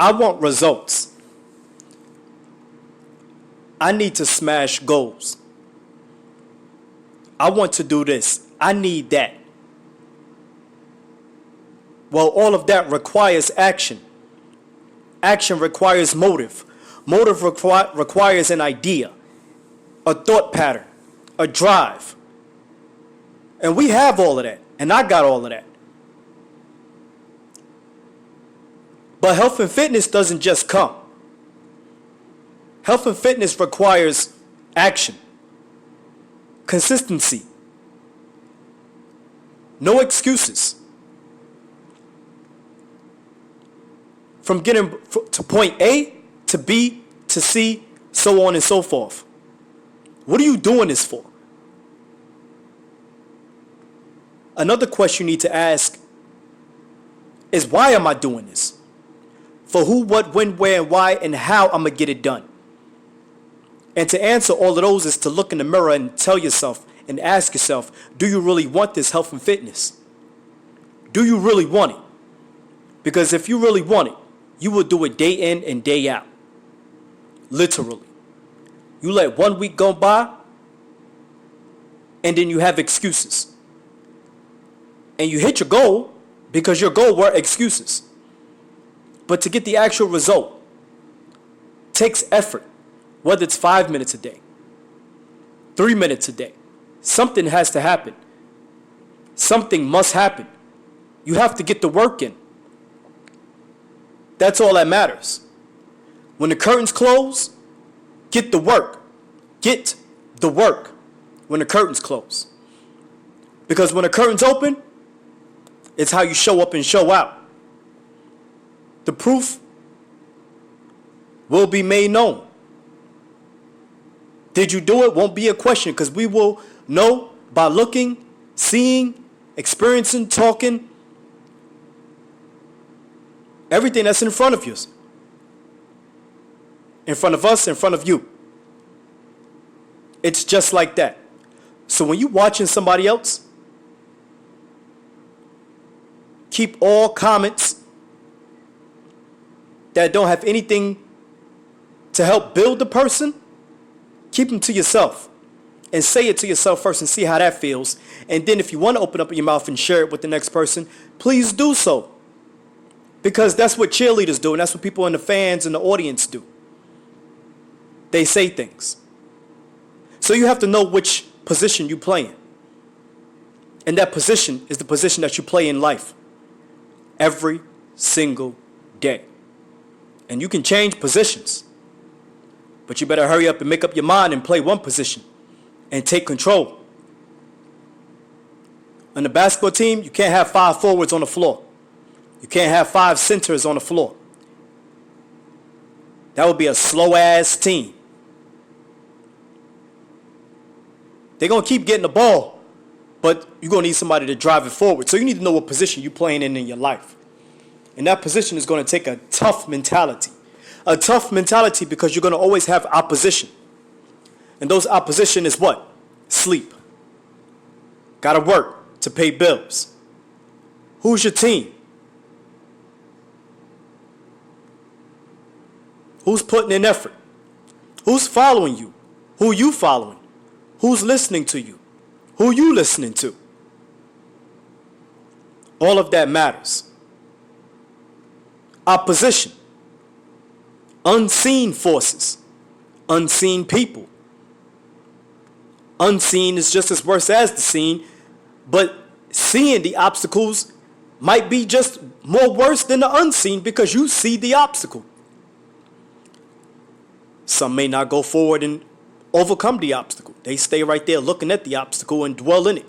I want results. I need to smash goals. I want to do this. I need that. Well, all of that requires action. Action requires motive. Motive requires an idea, a thought pattern, a drive. And we have all of that. And I got all of that. But health and fitness doesn't just come. Health and fitness requires action, consistency, no excuses. From getting to point A to B to C, so on and so forth. What are you doing this for? Another question you need to ask is, why am I doing this? For who, what, when, where, and why, and how I'm going to get it done. And to answer all of those is to look in the mirror and tell yourself and ask yourself, do you really want this health and fitness? Do you really want it? Because if you really want it, you will do it day in and day out. Literally. You let 1 week go by, and then you have excuses. And you hit your goal because your goal were excuses. But to get the actual result takes effort, whether it's 5 minutes a day, 3 minutes a day. Something has to happen. Something must happen. You have to get the work in. That's all that matters. When the curtains close, get the work. Get the work when the curtains close. Because when the curtains open, it's how you show up and show out. The proof will be made known. Did you do it? Won't be a question, because we will know by looking, seeing, experiencing, talking, everything that's in front of you. In front of us, in front of you. It's just like that. So when you're watching somebody else, keep all comments that don't have anything to help build the person, keep them to yourself. And say it to yourself first and see how that feels. And then if you want to open up your mouth and share it with the next person, please do so. Because that's what cheerleaders do, and that's what people in the fans and the audience do. They say things. So you have to know which position you play in. And that position is the position that you play in life. Every single day. And you can change positions. But you better hurry up and make up your mind and play one position. And take control. On the basketball team, you can't have 5 forwards on the floor. You can't have 5 centers on the floor. That would be a slow-ass team. They're going to keep getting the ball, but you're going to need somebody to drive it forward. So you need to know what position you're playing in your life. And that position is going to take a tough mentality. A tough mentality because you're going to always have opposition. And those opposition is what? Sleep. Got to work to pay bills. Who's your team? Who's putting in effort? Who's following you? Who you following? Who's listening to you? Who you listening to? All of that matters. Opposition. Unseen forces. Unseen people. Unseen is just as worse as the seen, but seeing the obstacles might be just more worse than the unseen because you see the obstacle. Some may not go forward and overcome the obstacle. They stay right there looking at the obstacle and dwell in it.